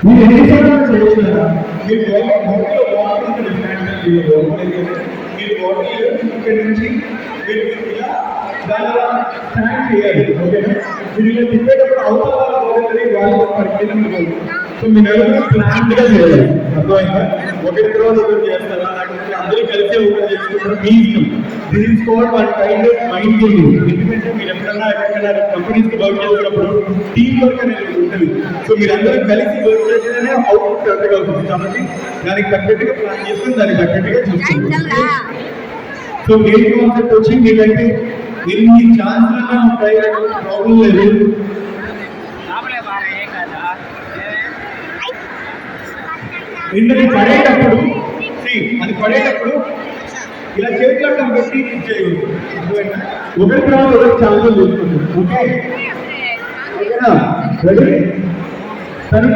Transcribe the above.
మీరు ఎన్ని సంవత్సరాలు చేస్తున్నారా? మీరు బాడీలో వాటర్ మీరు బాడీలో ఇక్కడ నుంచి మీరు ఇలా దానిలో స్టాండ్ చేయాలి. ఓకేనా? మీరు ఇలా తిప్పేటప్పుడు అవతల వాళ్ళు పరిస్థితి. సో మీ నలుగురు ప్లాన్ గా చేయాలి. అర్థమైందా? ఒకరి తర్వాత ఒకరు చేస్తారా, లేకపోతే అందరూ కలిసే ఒకరు చేసుకుంటారు, మీ ఇష్టం. This is called one kind of mind gaming. ఎందుకంటే మీరు ఎక్కడైనా కంపెనీస్ కి వర్క్ చేసినప్పుడు టీమ్ వర్క్ అనేది ఉంటుంది. సో మీరందరూ కలిసి వర్క్ చేస్తేనే అవుట్పుట్ కరెక్ట్గా అవుతుంది. కాబట్టి దానికి తగ్గట్టుగా ప్లాన్ చేసుకుని దానికి తగ్గట్టుగా చూసుకోండి. సో మెయిన్ కాన్సెప్ట్ వచ్చి మీకంటే ఎన్ని ఛాన్స్లన్నా ఉంటాయి, ప్రాబ్లం లేదు. ఇంటికి పడేటప్పుడు అది పడేటప్పుడు ఇలా చేతులట్టం పెట్టి చేయకూడదు. ఒకరి తర్వాత ఒకరి ఛాన్సులు చూసుకుంటుంది. ఓకే, తను